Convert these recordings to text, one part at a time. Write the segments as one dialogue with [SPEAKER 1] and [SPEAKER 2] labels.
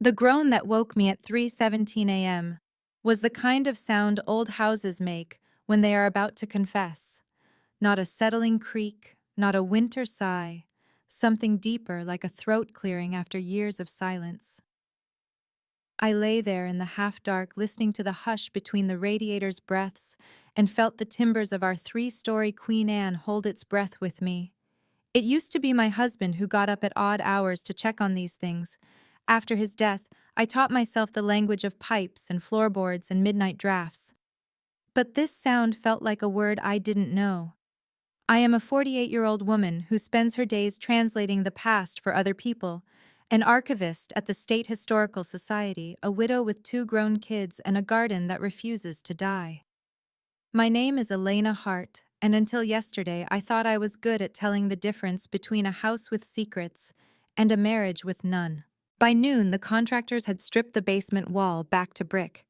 [SPEAKER 1] The groan that woke me at 3:17 a.m. was the kind of sound old houses make when they are about to confess. Not a settling creak, not a winter sigh, something deeper like a throat clearing after years of silence. I lay there in the half-dark listening to the hush between the radiator's breaths and felt the timbers of our three-story Queen Anne hold its breath with me. It used to be my husband who got up at odd hours to check on these things. After his death, I taught myself the language of pipes and floorboards and midnight drafts. But this sound felt like a word I didn't know. I am a 48-year-old woman who spends her days translating the past for other people, an archivist at the State Historical Society, a widow with 2 grown kids and a garden that refuses to die. My name is Elena Hart, and until yesterday I thought I was good at telling the difference between a house with secrets and a marriage with none. By noon, the contractors had stripped the basement wall back to brick.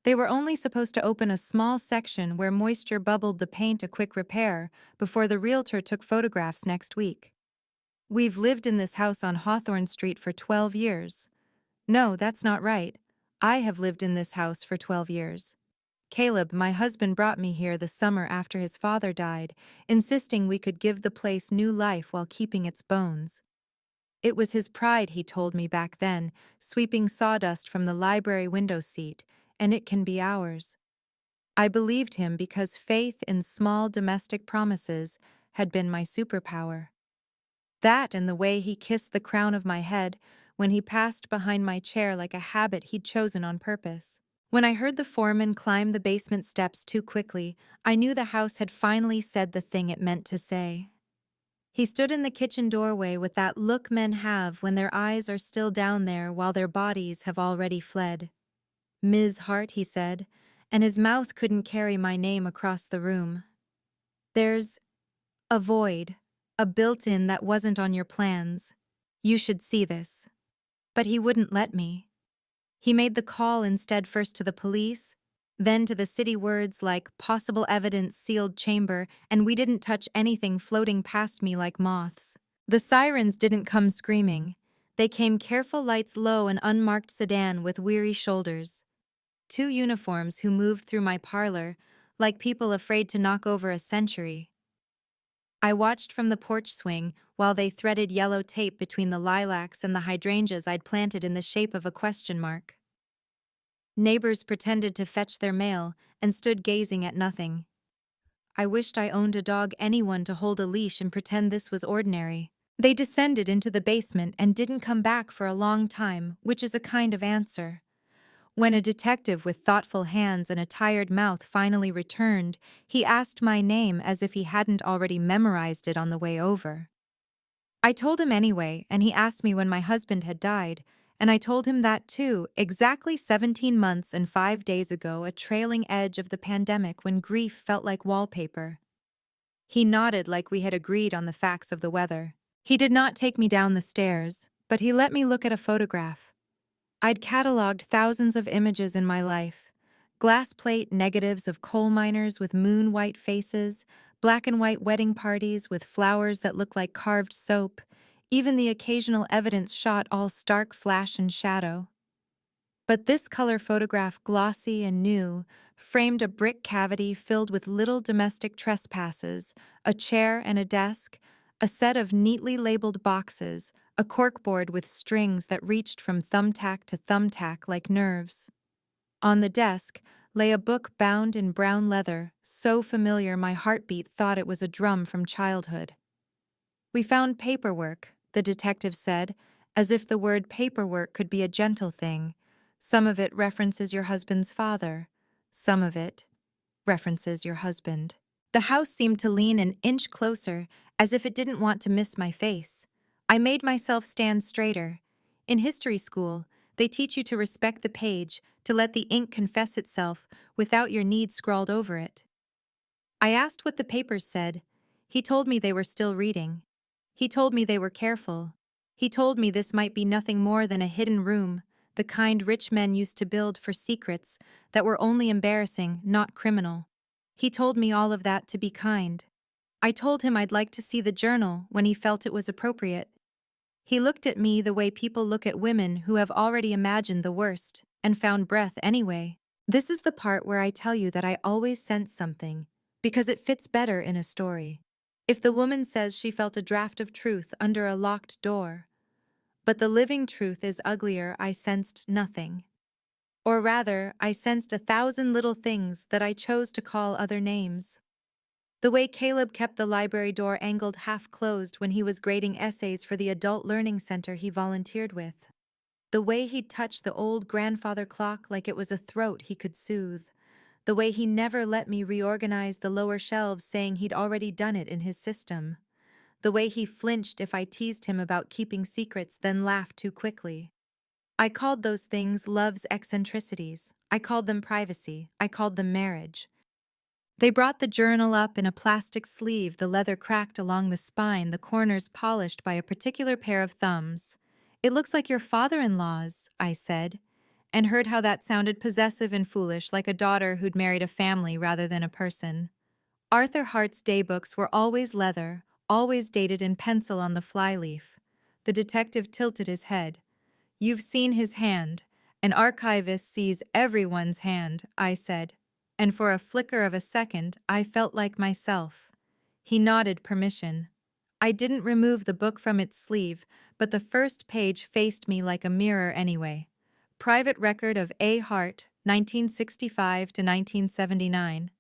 [SPEAKER 1] They were only supposed to open a small section where moisture bubbled the paint a quick repair before the realtor took photographs next week. We've lived in this house on Hawthorne Street for 12 years. No, that's not right. I have lived in this house for 12 years. Caleb, my husband, brought me here the summer after his father died, insisting we could give the place new life while keeping its bones. It was his pride, he told me back then, sweeping sawdust from the library window seat, and it can be ours. I believed him because faith in small domestic promises had been my superpower. That and the way he kissed the crown of my head when he passed behind my chair like a habit he'd chosen on purpose. When I heard the foreman climb the basement steps too quickly, I knew the house had finally said the thing it meant to say. He stood in the kitchen doorway with that look men have when their eyes are still down there while their bodies have already fled. "Ms. Hart," he said, and his mouth couldn't carry my name across the room. "There's a void, a built-in that wasn't on your plans. You should see this." But he wouldn't let me. He made the call instead, first to the police, then to the city, words like possible evidence, sealed chamber, and we didn't touch anything floating past me like moths. The sirens didn't come screaming. They came careful, lights low, an unmarked sedan with weary shoulders. 2 uniforms who moved through my parlor like people afraid to knock over a century. I watched from the porch swing while they threaded yellow tape between the lilacs and the hydrangeas I'd planted in the shape of a question mark. Neighbors pretended to fetch their mail and stood gazing at nothing. I wished I owned a dog, anyone to hold a leash and pretend this was ordinary. They descended into the basement and didn't come back for a long time, which is a kind of answer. When a detective with thoughtful hands and a tired mouth finally returned, he asked my name as if he hadn't already memorized it on the way over. I told him anyway, and he asked me when my husband had died, and I told him that too, exactly 17 months and 5 days ago, a trailing edge of the pandemic when grief felt like wallpaper. He nodded like we had agreed on the facts of the weather. He did not take me down the stairs, but he let me look at a photograph. I'd cataloged thousands of images in my life. Glass plate negatives of coal miners with moon-white faces, black and white wedding parties with flowers that looked like carved soap, even the occasional evidence shot all stark flash and shadow. But this color photograph, glossy and new, framed a brick cavity filled with little domestic trespasses, a chair and a desk, a set of neatly labeled boxes, a corkboard with strings that reached from thumbtack to thumbtack like nerves. On the desk lay a book bound in brown leather, so familiar my heartbeat thought it was a drum from childhood. "We found paperwork," the detective said, as if the word paperwork could be a gentle thing. "Some of it references your husband's father. Some of it references your husband." The house seemed to lean an inch closer, as if it didn't want to miss my face. I made myself stand straighter. In history school, they teach you to respect the page, to let the ink confess itself without your need scrawled over it. I asked what the papers said. He told me they were still reading. He told me they were careful. He told me this might be nothing more than a hidden room, the kind rich men used to build for secrets that were only embarrassing, not criminal. He told me all of that to be kind. I told him I'd like to see the journal when he felt it was appropriate. He looked at me the way people look at women who have already imagined the worst and found breath anyway. This is the part where I tell you that I always sense something, because it fits better in a story. If the woman says she felt a draft of truth under a locked door, but the living truth is uglier, I sensed nothing. Or rather, I sensed 1,000 little things that I chose to call other names. The way Caleb kept the library door angled half closed when he was grading essays for the adult learning center he volunteered with. The way he'd touch the old grandfather clock like it was a throat he could soothe. The way he never let me reorganize the lower shelves, saying he'd already done it in his system. The way he flinched if I teased him about keeping secrets, then laughed too quickly. I called those things love's eccentricities. I called them privacy. I called them marriage. They brought the journal up in a plastic sleeve, the leather cracked along the spine, the corners polished by a particular pair of thumbs. "It looks like your father-in-law's," I said, and heard how that sounded possessive and foolish, like a daughter who'd married a family rather than a person. Arthur Hart's daybooks were always leather, always dated in pencil on the flyleaf. The detective tilted his head. "You've seen his hand. An archivist sees everyone's hand," I said, and for a flicker of a second I felt like myself. He nodded permission. I didn't remove the book from its sleeve, but the first page faced me like a mirror anyway. Private record of A. Hart, 1965 to 1979.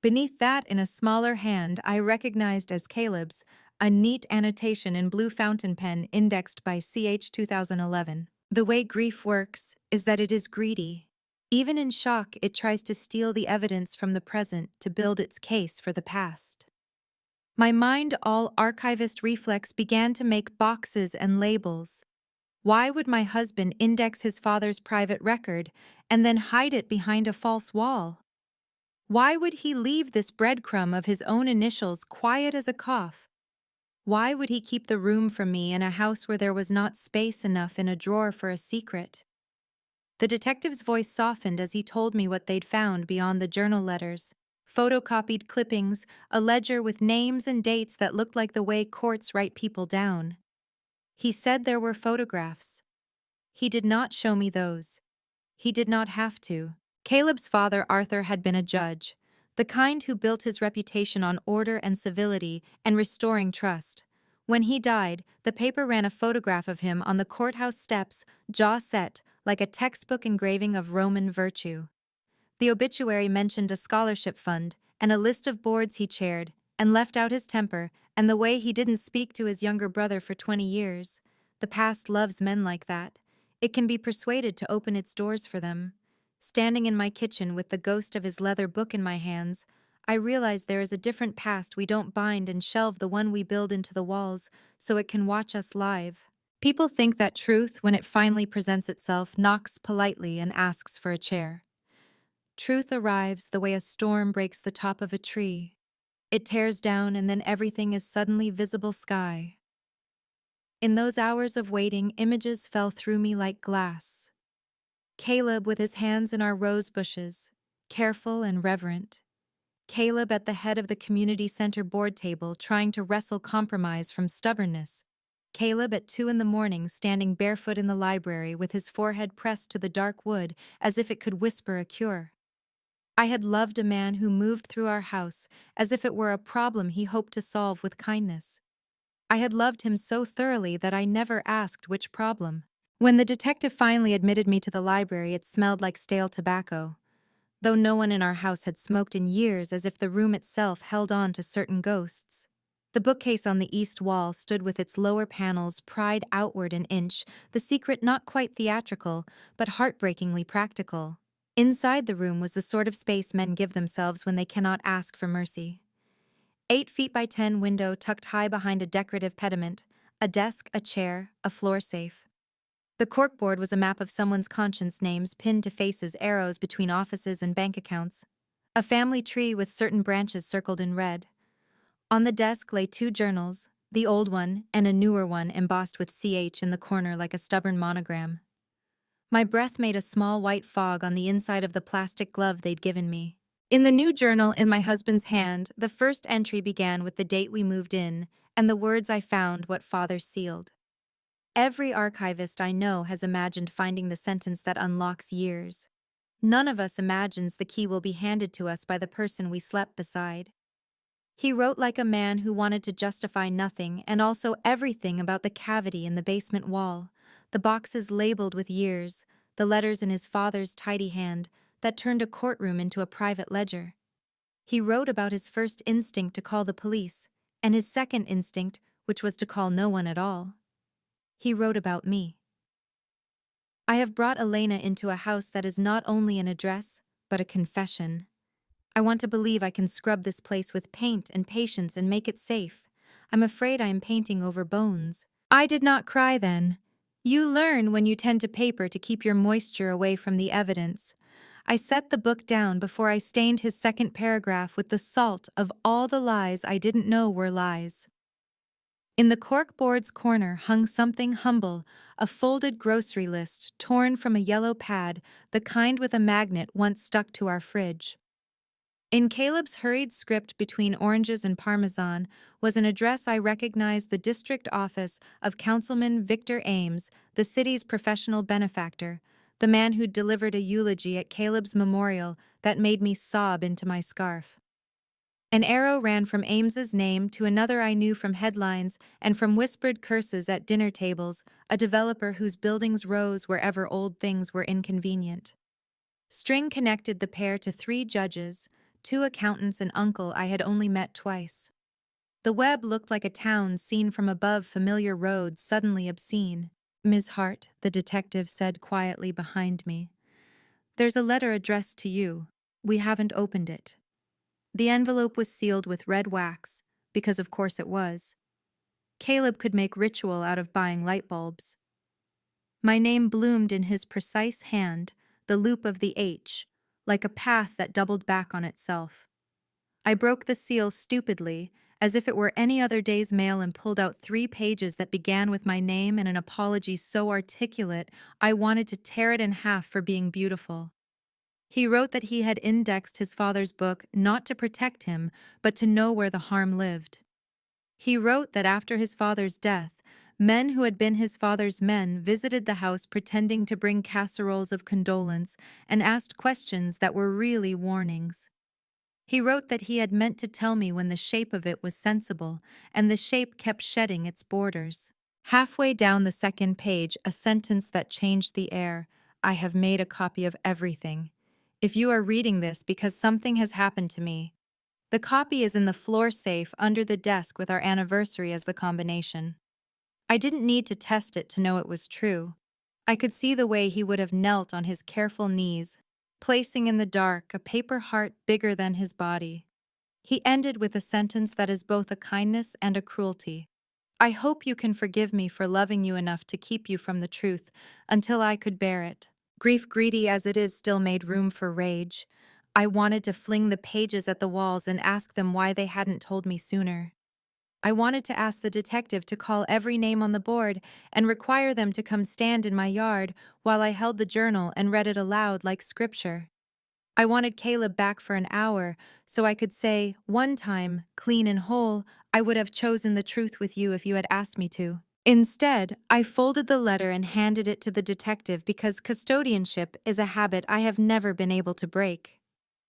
[SPEAKER 1] Beneath that, in a smaller hand I recognized as Caleb's, a neat annotation in blue fountain pen indexed by CH 2011. "The way grief works is that it is greedy. Even in shock, it tries to steal the evidence from the present to build its case for the past." My mind, all archivist reflex, began to make boxes and labels. Why would my husband index his father's private record and then hide it behind a false wall? Why would he leave this breadcrumb of his own initials quiet as a cough? Why would he keep the room from me in a house where there was not space enough in a drawer for a secret? The detective's voice softened as he told me what they'd found beyond the journal letters. Photocopied clippings, a ledger with names and dates that looked like the way courts write people down. He said there were photographs. He did not show me those. He did not have to. Caleb's father, Arthur, had been a judge, the kind who built his reputation on order and civility and restoring trust. When he died, the paper ran a photograph of him on the courthouse steps, jaw set, like a textbook engraving of Roman virtue. The obituary mentioned a scholarship fund and a list of boards he chaired, and left out his temper and the way he didn't speak to his younger brother for 20 years. The past loves men like that. It can be persuaded to open its doors for them. Standing in my kitchen with the ghost of his leather book in my hands, I realized there is a different past we don't bind and shelve, the one we build into the walls so it can watch us live. People think that truth, when it finally presents itself, knocks politely and asks for a chair. Truth arrives the way a storm breaks the top of a tree. It tears down and then everything is suddenly visible sky. In those hours of waiting, images fell through me like glass. Caleb with his hands in our rose bushes, careful and reverent. Caleb at the head of the community center board table trying to wrestle compromise from stubbornness. Caleb at 2 a.m. standing barefoot in the library with his forehead pressed to the dark wood as if it could whisper a cure. I had loved a man who moved through our house as if it were a problem he hoped to solve with kindness. I had loved him so thoroughly that I never asked which problem. When the detective finally admitted me to the library, it smelled like stale tobacco, though no one in our house had smoked in years, as if the room itself held on to certain ghosts. The bookcase on the east wall stood with its lower panels pried outward an inch, the secret not quite theatrical, but heartbreakingly practical. Inside the room was the sort of space men give themselves when they cannot ask for mercy. 8 feet by 10 window tucked high behind a decorative pediment, a desk, a chair, a floor safe. The corkboard was a map of someone's conscience, names pinned to faces, arrows between offices and bank accounts. A family tree with certain branches circled in red. On the desk lay 2 journals, the old one and a newer one embossed with CH in the corner like a stubborn monogram. My breath made a small white fog on the inside of the plastic glove they'd given me. In the new journal in my husband's hand, the first entry began with the date we moved in and the words I found what father sealed. Every archivist I know has imagined finding the sentence that unlocks years. None of us imagines the key will be handed to us by the person we slept beside. He wrote like a man who wanted to justify nothing and also everything about the cavity in the basement wall, the boxes labeled with years, the letters in his father's tidy hand that turned a courtroom into a private ledger. He wrote about his first instinct to call the police, and his second instinct, which was to call no one at all. He wrote about me. I have brought Elena into a house that is not only an address, but a confession. I want to believe I can scrub this place with paint and patience and make it safe. I'm afraid I am painting over bones. I did not cry then. You learn when you tend to paper to keep your moisture away from the evidence. I set the book down before I stained his second paragraph with the salt of all the lies I didn't know were lies. In the corkboard's corner hung something humble, a folded grocery list torn from a yellow pad, the kind with a magnet once stuck to our fridge. In Caleb's hurried script between oranges and parmesan was an address I recognized: the district office of Councilman Victor Ames, the city's professional benefactor, the man who'd delivered a eulogy at Caleb's memorial that made me sob into my scarf. An arrow ran from Ames's name to another I knew from headlines and from whispered curses at dinner tables, a developer whose buildings rose wherever old things were inconvenient. String connected the pair to 3 judges, 2 accountants and uncle I had only met twice. The web looked like a town seen from above familiar roads suddenly obscene. Ms. Hart, the detective said quietly behind me. There's a letter addressed to you. We haven't opened it. The envelope was sealed with red wax, because of course it was. Caleb could make ritual out of buying light bulbs. My name bloomed in his precise hand, the loop of the H, like a path that doubled back on itself. I broke the seal stupidly, as if it were any other day's mail, and pulled out 3 pages that began with my name and an apology so articulate I wanted to tear it in half for being beautiful. He wrote that he had indexed his father's book not to protect him, but to know where the harm lived. He wrote that after his father's death, men who had been his father's men visited the house pretending to bring casseroles of condolence and asked questions that were really warnings. He wrote that he had meant to tell me when the shape of it was sensible, and the shape kept shedding its borders. Halfway down the second page, a sentence that changed the air: I have made a copy of everything. If you are reading this because something has happened to me, the copy is in the floor safe under the desk with our anniversary as the combination. I didn't need to test it to know it was true. I could see the way he would have knelt on his careful knees, placing in the dark a paper heart bigger than his body. He ended with a sentence that is both a kindness and a cruelty. I hope you can forgive me for loving you enough to keep you from the truth until I could bear it. Grief, greedy as it is, still made room for rage. I wanted to fling the pages at the walls and ask them why they hadn't told me sooner. I wanted to ask the detective to call every name on the board and require them to come stand in my yard while I held the journal and read it aloud like scripture. I wanted Caleb back for an hour so I could say, one time, clean and whole, I would have chosen the truth with you if you had asked me to. Instead, I folded the letter and handed it to the detective because custodianship is a habit I have never been able to break.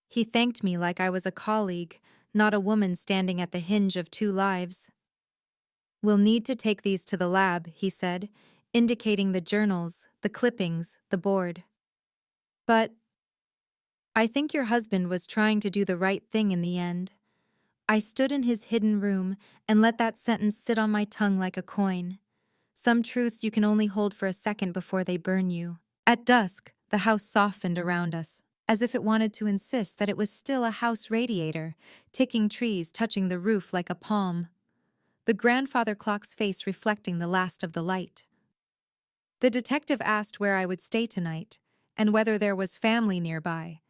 [SPEAKER 1] He thanked me like I was a colleague, not a woman standing at the hinge of 2 lives. We'll need to take these to the lab, he said, indicating the journals, the clippings, the board. But I think your husband was trying to do the right thing in the end. I stood in his hidden room and let that sentence sit on my tongue like a coin. Some truths you can only hold for a second before they burn you. At dusk, the house softened around us, as if it wanted to insist that it was still a house radiator, ticking trees touching the roof like a palm. The grandfather clock's face reflecting the last of the light. The detective asked where I would stay tonight, and whether there was family nearby,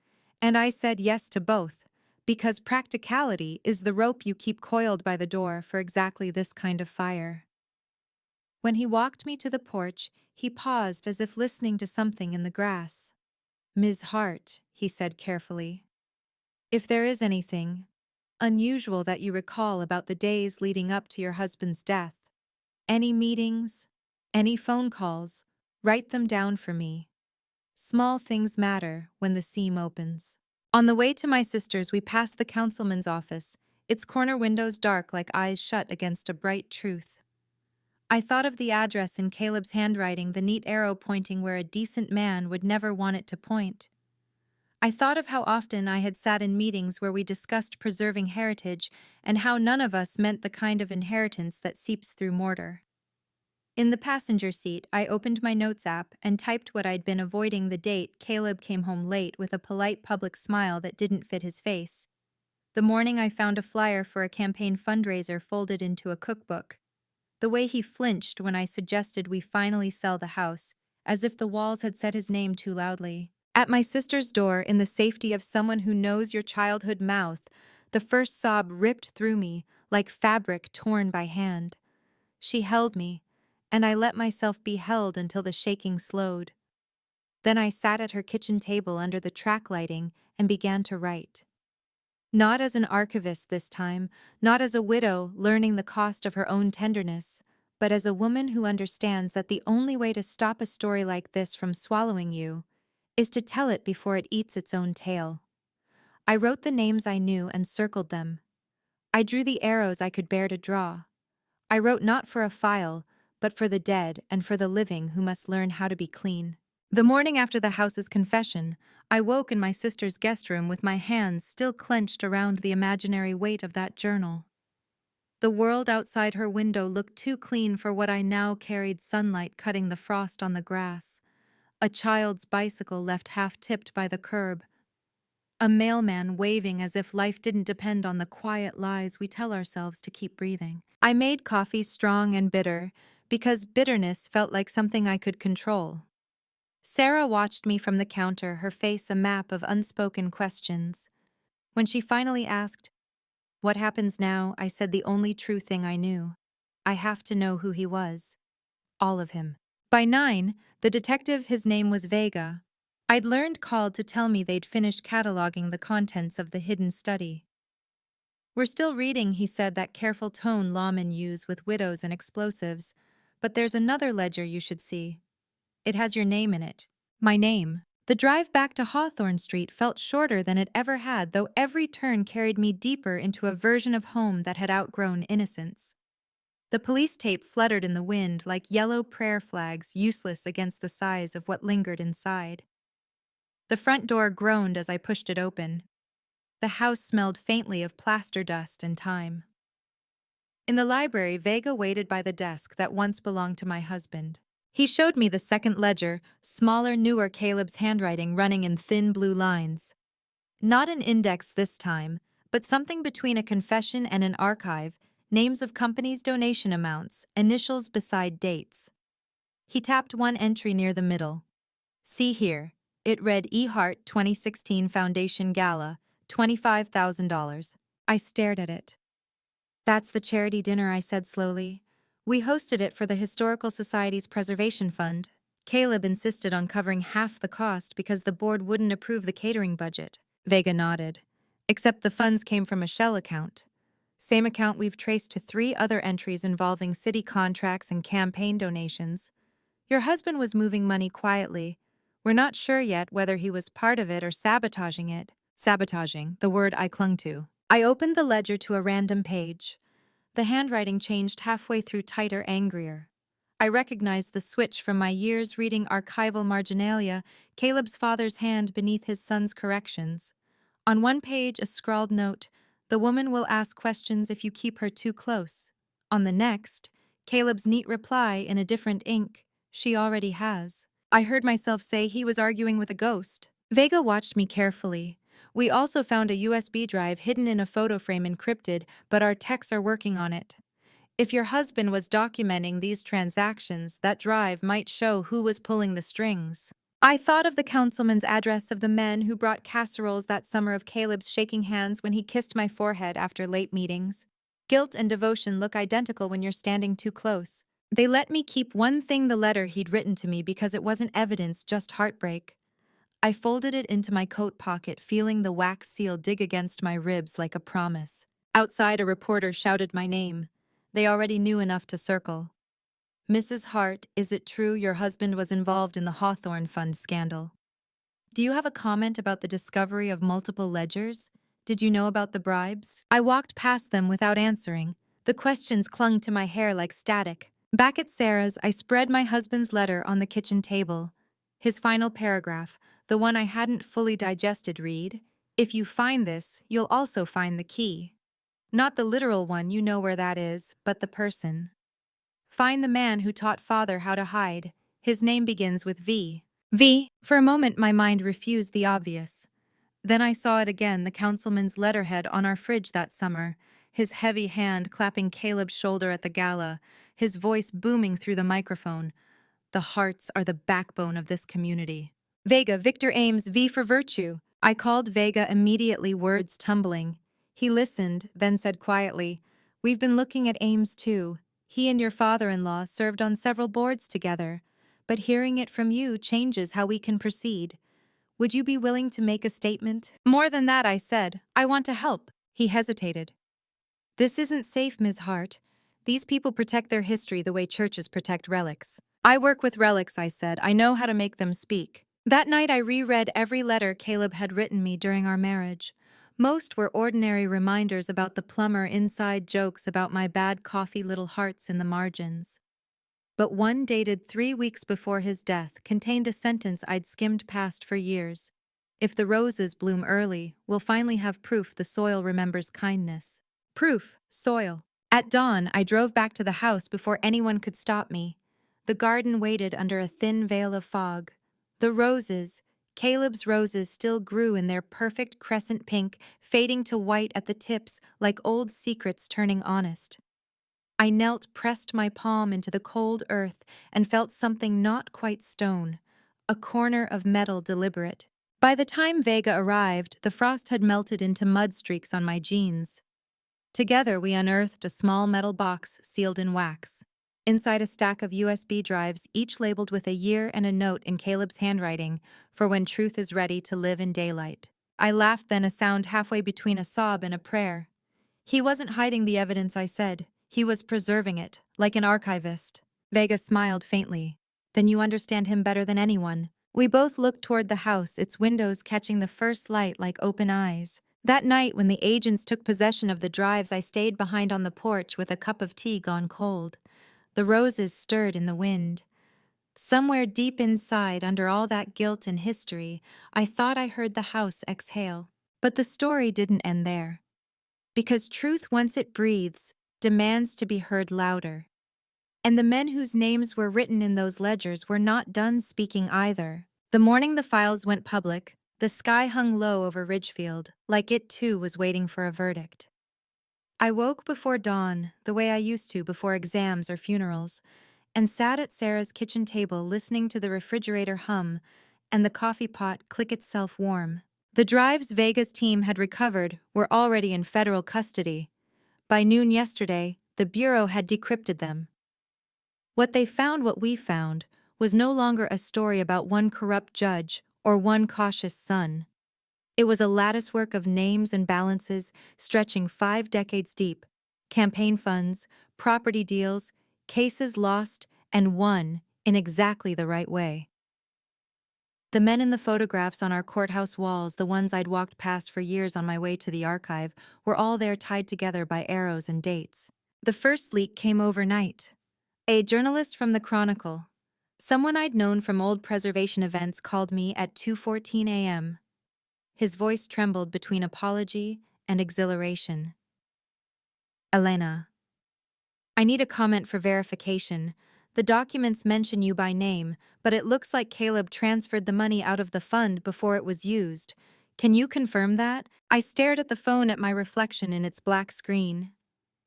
[SPEAKER 1] and I said yes to both, because practicality is the rope you keep coiled by the door for exactly this kind of fire. When he walked me to the porch, he paused as if listening to something in the grass. Ms. Hart, he said carefully, if there is anything unusual that you recall about the days leading up to your husband's death, any meetings, Any phone calls, write them down for me. Small things matter when the seam opens. On the way to my sister's, we passed the councilman's office, its corner windows dark like eyes shut against a bright truth. I thought of the address in Caleb's handwriting, the neat arrow pointing where a decent man would never want it to point. I thought of how often I had sat in meetings where we discussed preserving heritage and how none of us meant the kind of inheritance that seeps through mortar. In the passenger seat, I opened my notes app and typed what I'd been avoiding: the date Caleb came home late with a polite public smile that didn't fit his face. The morning I found a flyer for a campaign fundraiser folded into a cookbook. The way he flinched when I suggested we finally sell the house, as if the walls had said his name too loudly. At my sister's door, in the safety of someone who knows your childhood mouth, the first sob ripped through me like fabric torn by hand. She held me, and I let myself be held until the shaking slowed. Then I sat at her kitchen table under the track lighting and began to write. Not as an archivist this time, not as a widow learning the cost of her own tenderness, but as a woman who understands that the only way to stop a story like this from swallowing you is to tell it before it eats its own tail. I wrote the names I knew and circled them. I drew the arrows I could bear to draw. I wrote not for a file, but for the dead and for the living who must learn how to be clean. The morning after the house's confession, I woke in my sister's guest room with my hands still clenched around the imaginary weight of that journal. The world outside her window looked too clean for what I now carried: sunlight cutting the frost on the grass, a child's bicycle left half-tipped by the curb, a mailman waving as if life didn't depend on the quiet lies we tell ourselves to keep breathing. I made coffee strong and bitter because bitterness felt like something I could control. Sarah watched me from the counter, her face a map of unspoken questions. When she finally asked, "What happens now?" I said the only true thing I knew. I have to know who he was. All of him. By 9, the detective, his name was Vega, I'd learned, called to tell me they'd finished cataloging the contents of the hidden study. "We're still reading," he said, that careful tone lawmen use with widows and explosives, "but there's another ledger you should see. It has your name in it." My name. The drive back to Hawthorne Street felt shorter than it ever had, though every turn carried me deeper into a version of home that had outgrown innocence. The police tape fluttered in the wind like yellow prayer flags, useless against the size of what lingered inside. The front door groaned as I pushed it open. The house smelled faintly of plaster dust and time. In the library, Vega waited by the desk that once belonged to my husband. He showed me the second ledger, smaller, newer, Caleb's handwriting running in thin blue lines. Not an index this time, but something between a confession and an archive, names of companies' donation amounts, initials beside dates. He tapped one entry near the middle. "See here." It read, "E. Hart 2016 Foundation Gala, $25,000. I stared at it. "That's the charity dinner," I said slowly. "We hosted it for the Historical Society's Preservation Fund. Caleb insisted on covering half the cost because the board wouldn't approve the catering budget." Vega nodded. "Except the funds came from a shell account. Same account we've traced to 3 other entries involving city contracts and campaign donations. Your husband was moving money quietly. We're not sure yet whether he was part of it or sabotaging it." Sabotaging, the word I clung to. I opened the ledger to a random page. The handwriting changed halfway through, tighter, angrier. I recognized the switch from my years reading archival marginalia, Caleb's father's hand beneath his son's corrections. On one page, a scrawled note: "The woman will ask questions if you keep her too close." On the next, Caleb's neat reply in a different ink: "She already has." I heard myself say he was arguing with a ghost. Vega watched me carefully. "We also found a USB drive hidden in a photo frame, encrypted, but our techs are working on it. If your husband was documenting these transactions, that drive might show who was pulling the strings." I thought of the councilman's address, of the men who brought casseroles that summer, of Caleb's shaking hands when he kissed my forehead after late meetings. Guilt and devotion look identical when you're standing too close. They let me keep one thing, the letter he'd written to me, because it wasn't evidence, just heartbreak. I folded it into my coat pocket, feeling the wax seal dig against my ribs like a promise. Outside, a reporter shouted my name. They already knew enough to circle. Mrs. Hart, is it true your husband was involved in the Hawthorne Fund scandal? Do you have a comment about the discovery of multiple ledgers? Did you know about the bribes? I walked past them without answering. The questions clung to my hair like static. Back at Sarah's, I spread my husband's letter on the kitchen table. His final paragraph, the one I hadn't fully digested, read, "If you find this, you'll also find the key." Not the literal one, you know where that is, but the person. Find the man who taught father how to hide. His name begins with V. V. For a moment, my mind refused the obvious. Then I saw it again, the councilman's letterhead on our fridge that summer, his heavy hand clapping Caleb's shoulder at the gala, his voice booming through the microphone. The Harts are the backbone of this community. Vega, Victor Ames, V for virtue. I called Vega immediately, words tumbling. He listened, then said quietly, "We've been looking at Ames too. He and your father-in-law served on several boards together. But hearing it from you changes how we can proceed. Would you be willing to make a statement?" "More than that," I said. "I want to help." He hesitated. "This isn't safe, Ms. Hart. These people protect their history the way churches protect relics." "I work with relics," I said. "I know how to make them speak." That night I reread every letter Caleb had written me during our marriage. Most were ordinary reminders about the plumber, inside jokes about my bad coffee, little hearts in the margins. But one, dated 3 weeks before his death, contained a sentence I'd skimmed past for years. "If the roses bloom early, we'll finally have proof the soil remembers kindness." Proof, soil. At dawn, I drove back to the house before anyone could stop me. The garden waited under a thin veil of fog. The roses, Caleb's roses, still grew in their perfect crescent pink, fading to white at the tips like old secrets turning honest. I knelt, pressed my palm into the cold earth, and felt something not quite stone, a corner of metal deliberate. By the time Vega arrived, the frost had melted into mud streaks on my jeans. Together, we unearthed a small metal box sealed in wax. Inside, a stack of USB drives, each labeled with a year and a note in Caleb's handwriting, for when truth is ready to live in daylight. I laughed then, a sound halfway between a sob and a prayer. He wasn't hiding the evidence, I said. He was preserving it, like an archivist. Vega smiled faintly. "Then you understand him better than anyone." We both looked toward the house, its windows catching the first light like open eyes. That night, when the agents took possession of the drives, I stayed behind on the porch with a cup of tea gone cold. The roses stirred in the wind. Somewhere deep inside, under all that guilt and history, I thought I heard the house exhale. But the story didn't end there. Because truth, once it breathes, demands to be heard louder. And the men whose names were written in those ledgers were not done speaking either. The morning the files went public, the sky hung low over Ridgefield, like it too was waiting for a verdict. I woke before dawn, the way I used to before exams or funerals, and sat at Sarah's kitchen table listening to the refrigerator hum and the coffee pot click itself warm. The drives Vega's team had recovered were already in federal custody. By noon yesterday, the Bureau had decrypted them. What they found, what we found, was no longer a story about one corrupt judge or one cautious son. It was a latticework of names and balances stretching 5 decades deep, campaign funds, property deals, cases lost and won in exactly the right way. The men in the photographs on our courthouse walls, the ones I'd walked past for years on my way to the archive, were all there, tied together by arrows and dates. The first leak came overnight. A journalist from the Chronicle, someone I'd known from old preservation events, called me at 2:14 a.m. His voice trembled between apology and exhilaration. "Elena, I need a comment for verification. The documents mention you by name, but it looks like Caleb transferred the money out of the fund before it was used. Can you confirm that?" I stared at the phone, at my reflection in its black screen.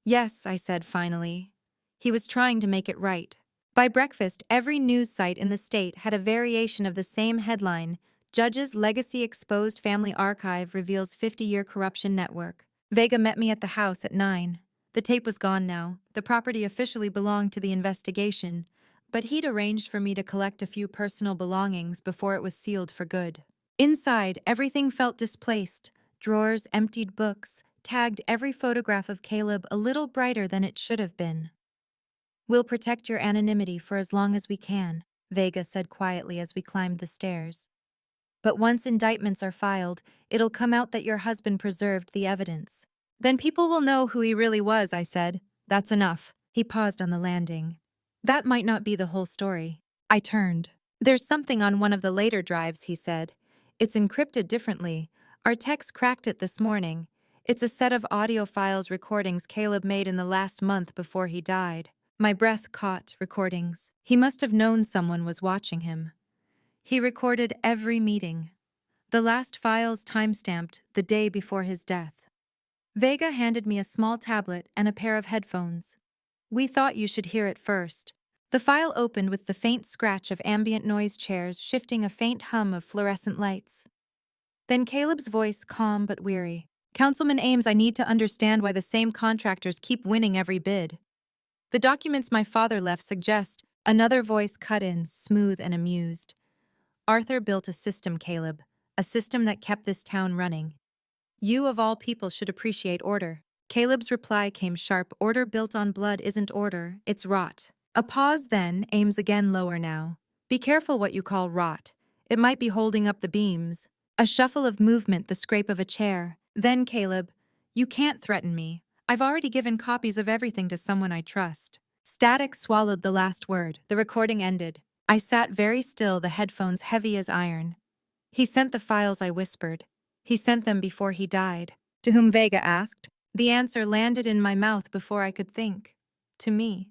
[SPEAKER 1] "Yes," I said finally. He was trying to make it right. By breakfast, every news site in the state had a variation of the same headline: "Judge's Legacy Exposed, Family Archive Reveals 50-Year Corruption Network." Vega met me at the house at 9. The tape was gone now. The property officially belonged to the investigation, but he'd arranged for me to collect a few personal belongings before it was sealed for good. Inside, everything felt displaced. Drawers, emptied books, tagged every photograph of Caleb a little brighter than it should have been. We'll protect your anonymity for as long as we can, Vega said quietly as we climbed the stairs. But once indictments are filed, it'll come out that your husband preserved the evidence. Then people will know who he really was, I said. That's enough. He paused on the landing. That might not be the whole story. I turned. There's something on one of the later drives, he said. It's encrypted differently. Our techs cracked it this morning. It's a set of audio files recordings Caleb made in the last month before he died. My breath caught recordings. He must have known someone was watching him. He recorded every meeting. The last files timestamped the day before his death. Vega handed me a small tablet and a pair of headphones. We thought you should hear it first. The file opened with the faint scratch of ambient noise chairs shifting a faint hum of fluorescent lights. Then Caleb's voice, calm but weary. Councilman Ames, I need to understand why the same contractors keep winning every bid. The documents my father left suggest. Another voice cut in, smooth and amused. Arthur built a system, Caleb. A system that kept this town running. You of all people should appreciate order. Caleb's reply came sharp. Order built on blood isn't order, it's rot. A pause then, Ames again lower now. Be careful what you call rot. It might be holding up the beams. A shuffle of movement, the scrape of a chair. Then Caleb, you can't threaten me. I've already given copies of everything to someone I trust. Static swallowed the last word. The recording ended. I sat very still, the headphones heavy as iron. He sent the files, I whispered. He sent them before he died. To whom, Vega asked. The answer landed in my mouth before I could think. To me.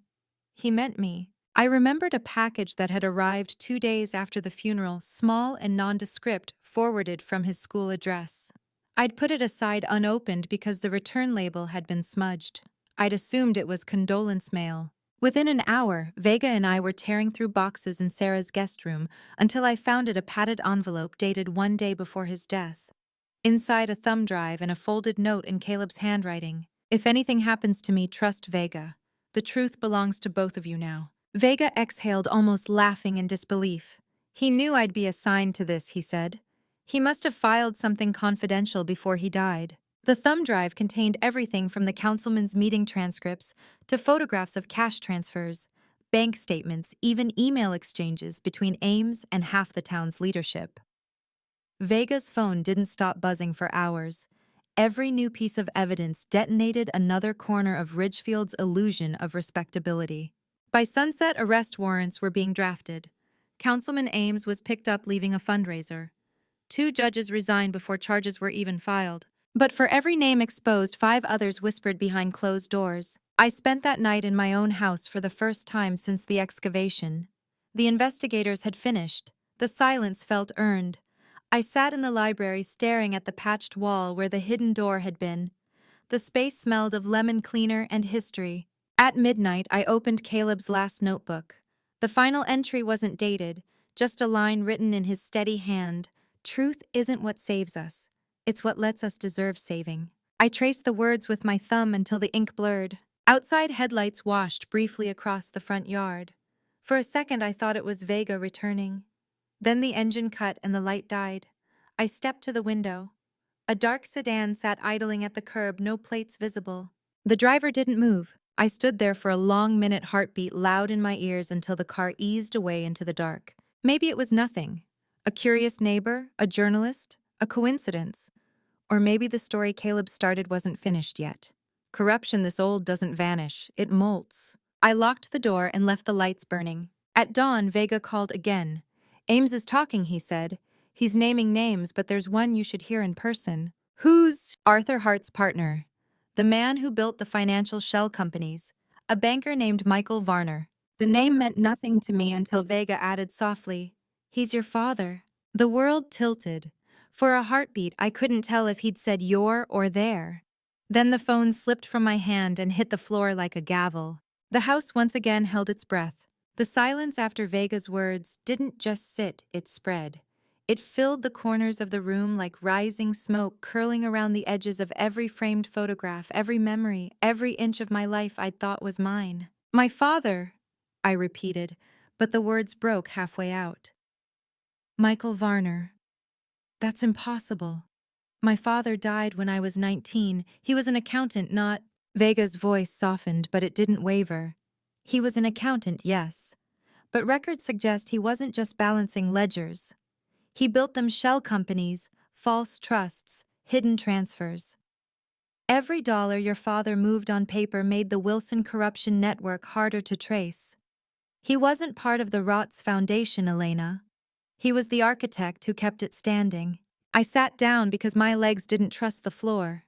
[SPEAKER 1] He meant me. I remembered a package that had arrived 2 days after the funeral, small and nondescript, forwarded from his school address. I'd put it aside unopened because the return label had been smudged. I'd assumed it was condolence mail. Within an hour, Vega and I were tearing through boxes in Sarah's guest room until I found it a padded envelope dated 1 day before his death. Inside a thumb drive and a folded note in Caleb's handwriting. If anything happens to me, trust Vega. The truth belongs to both of you now. Vega exhaled, almost laughing in disbelief. He knew I'd be assigned to this, he said. He must have filed something confidential before he died. The thumb drive contained everything from the councilman's meeting transcripts to photographs of cash transfers, bank statements, even email exchanges between Ames and half the town's leadership. Vega's phone didn't stop buzzing for hours. Every new piece of evidence detonated another corner of Ridgefield's illusion of respectability. By sunset, arrest warrants were being drafted. Councilman Ames was picked up leaving a fundraiser. 2 judges resigned before charges were even filed. But for every name exposed, 5 others whispered behind closed doors. I spent that night in my own house for the first time since the excavation. The investigators had finished. The silence felt earned. I sat in the library staring at the patched wall where the hidden door had been. The space smelled of lemon cleaner and history. At midnight, I opened Caleb's last notebook. The final entry wasn't dated, just a line written in his steady hand. Truth isn't what saves us. It's what lets us deserve saving. I traced the words with my thumb until the ink blurred. Outside headlights washed briefly across the front yard. For a second I thought it was Vega returning. Then the engine cut and the light died. I stepped to the window. A dark sedan sat idling at the curb, no plates visible. The driver didn't move. I stood there for a long minute, heartbeat loud in my ears until the car eased away into the dark. Maybe it was nothing. A curious neighbor, a journalist, a coincidence. Or maybe the story Caleb started wasn't finished yet. Corruption this old doesn't vanish, it molts. I locked the door and left the lights burning. At dawn, Vega called again. Ames is talking, he said. He's naming names, but there's one you should hear in person. Who's Arthur Hart's partner? The man who built the financial shell companies. A banker named Michael Varner. The name meant nothing to me until Vega added softly, He's your father. The world tilted. For a heartbeat, I couldn't tell if he'd said your or their. Then the phone slipped from my hand and hit the floor like a gavel. The house once again held its breath. The silence after Vega's words didn't just sit, it spread. It filled the corners of the room like rising smoke curling around the edges of every framed photograph, every memory, every inch of my life I'd thought was mine. My father, I repeated, but the words broke halfway out. Michael Varner. That's impossible. My father died when I was 19. He was an accountant, not... Vega's voice softened, but it didn't waver. He was an accountant, yes, but records suggest he wasn't just balancing ledgers. He built them shell companies, false trusts, hidden transfers. Every dollar your father moved on paper made the Wilson corruption network harder to trace. He wasn't part of the Rotz Foundation, Elena. He was the architect who kept it standing. I sat down because my legs didn't trust the floor.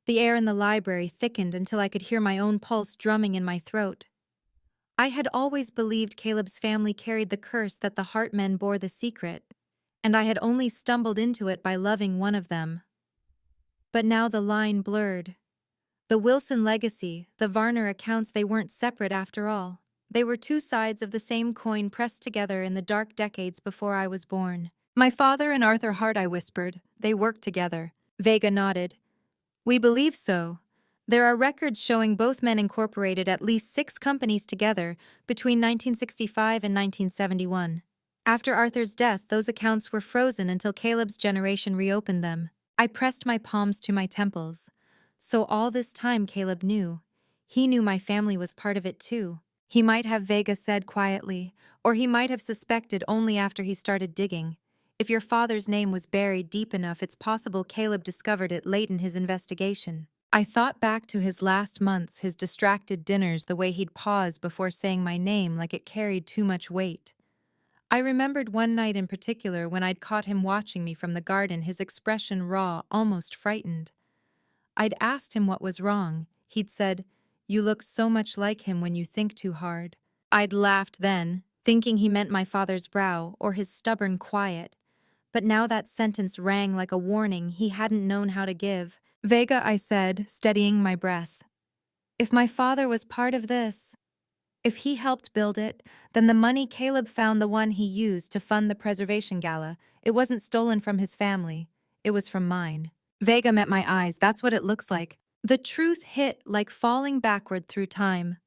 [SPEAKER 1] The air in the library thickened until I could hear my own pulse drumming in my throat. I had always believed Caleb's family carried the curse that the Hartmen bore the secret, and I had only stumbled into it by loving one of them. But now the line blurred. The Wilson legacy, the Varner accounts, they weren't separate after all. They were two sides of the same coin pressed together in the dark decades before I was born. My father and Arthur Hart, I whispered. They worked together. Vega nodded. We believe so. There are records showing both men incorporated at least 6 companies together between 1965 and 1971. After Arthur's death, those accounts were frozen until Caleb's generation reopened them. I pressed my palms to my temples. So all this time Caleb knew. He knew my family was part of it too. He might have, Vega said quietly, or he might have suspected only after he started digging. If your father's name was buried deep enough, it's possible Caleb discovered it late in his investigation. I thought back to his last months, his distracted dinners, the way he'd pause before saying my name like it carried too much weight. I remembered one night in particular when I'd caught him watching me from the garden, his expression raw, almost frightened. I'd asked him what was wrong. He'd said, "You look so much like him when you think too hard." I'd laughed then, thinking he meant my father's brow or his stubborn quiet. But now that sentence rang like a warning he hadn't known how to give. Vega, I said, steadying my breath. If my father was part of this, if he helped build it, then the money Caleb found, the one he used to fund the preservation gala, it wasn't stolen from his family. It was from mine. Vega met my eyes. That's what it looks like. The truth hit like falling backward through time.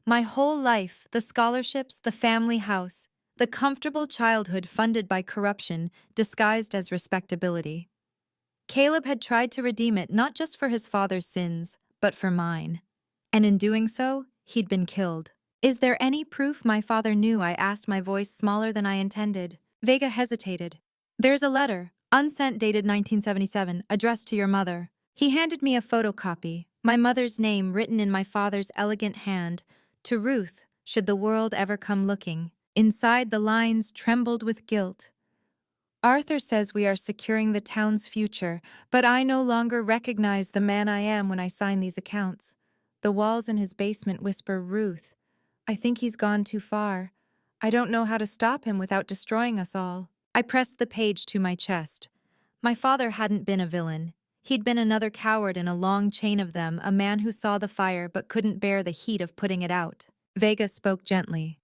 [SPEAKER 1] My whole life, the scholarships, the family house, the comfortable childhood funded by corruption, disguised as respectability. Caleb had tried to redeem it not just for his father's sins, but for mine. And in doing so, he'd been killed. Is there any proof my father knew? I asked, my voice smaller than I intended. Vega hesitated. There's a letter, unsent, dated 1977, addressed to your mother. He handed me a photocopy, my mother's name written in my father's elegant hand, to Ruth, should the world ever come looking. Inside, the lines trembled with guilt. Arthur says we are securing the town's future, but I no longer recognize the man I am when I sign these accounts. The walls in his basement whisper, Ruth. I think he's gone too far. I don't know how to stop him without destroying us all. I pressed the page to my chest. My father hadn't been a villain. He'd been another coward in a long chain of them, a man who saw the fire but couldn't bear the heat of putting it out. Vega spoke gently.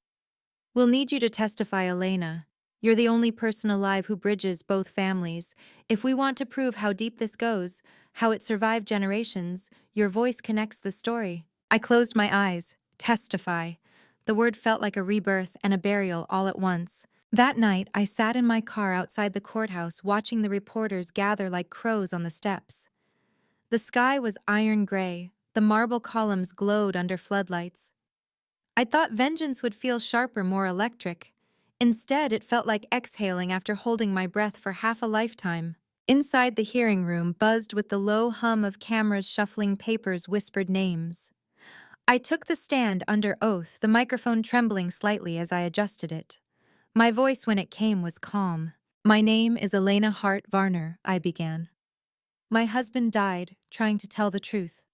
[SPEAKER 1] We'll need you to testify, Elena. You're the only person alive who bridges both families. If we want to prove how deep this goes, how it survived generations, your voice connects the story. I closed my eyes. Testify. The word felt like a rebirth and a burial all at once. That night, I sat in my car outside the courthouse watching the reporters gather like crows on the steps. The sky was iron gray. The marble columns glowed under floodlights. I thought vengeance would feel sharper, more electric. Instead, it felt like exhaling after holding my breath for half a lifetime. Inside, the hearing room buzzed with the low hum of cameras shuffling papers, whispered names. I took the stand under oath, the microphone trembling slightly as I adjusted it. My voice, when it came, was calm. My name is Elena Hart Varner, I began. My husband died trying to tell the truth.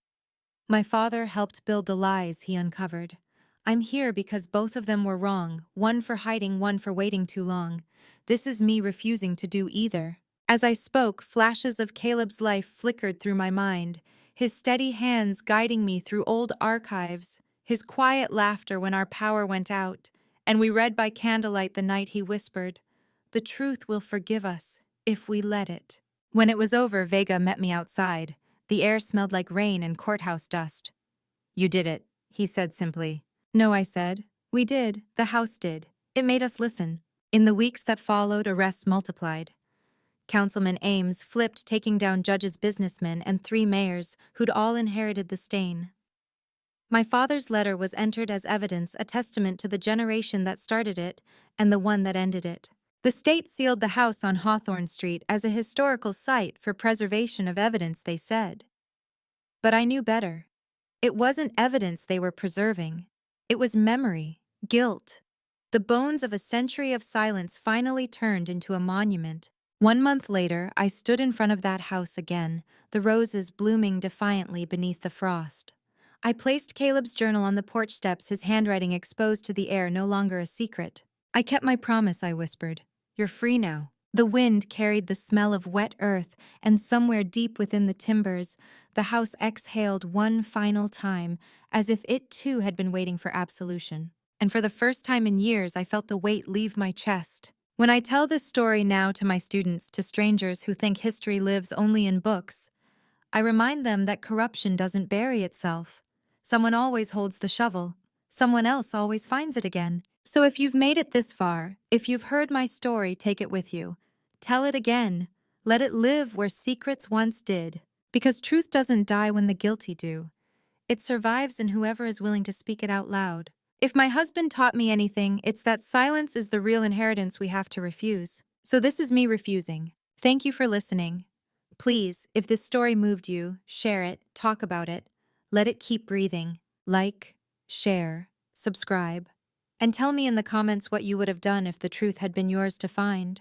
[SPEAKER 1] My father helped build the lies he uncovered. I'm here because both of them were wrong, one for hiding, one for waiting too long. This is me refusing to do either. As I spoke, flashes of Caleb's life flickered through my mind, his steady hands guiding me through old archives, his quiet laughter when our power went out, and we read by candlelight the night he whispered, "The truth will forgive us, if we let it." When it was over, Vega met me outside. The air smelled like rain and courthouse dust. You did it, he said simply. No, I said. We did. The House did. It made us listen. In the weeks that followed, arrests multiplied. Councilman Ames flipped, taking down judges, businessmen, and 3 mayors who'd all inherited the stain. My father's letter was entered as evidence, a testament to the generation that started it and the one that ended it. The state sealed the house on Hawthorne Street as a historical site for preservation of evidence, they said. But I knew better. It wasn't evidence they were preserving. It was memory, guilt. The bones of a century of silence finally turned into a monument. 1 month later, I stood in front of that house again, the roses blooming defiantly beneath the frost. I placed Caleb's journal on the porch steps, his handwriting exposed to the air, no longer a secret. I kept my promise, I whispered. You're free now. The wind carried the smell of wet earth, and somewhere deep within the timbers, the house exhaled one final time, as if it too had been waiting for absolution. And for the first time in years, I felt the weight leave my chest. When I tell this story now to my students, to strangers who think history lives only in books, I remind them that corruption doesn't bury itself. Someone always holds the shovel. Someone else always finds it again. So if you've made it this far, if you've heard my story, take it with you. Tell it again. Let it live where secrets once did. Because truth doesn't die when the guilty do. It survives in whoever is willing to speak it out loud. If my husband taught me anything, it's that silence is the real inheritance we have to refuse. So this is me refusing. Thank you for listening. Please, if this story moved you, share it, talk about it. Let it keep breathing. Like, share, subscribe, and tell me in the comments what you would have done if the truth had been yours to find.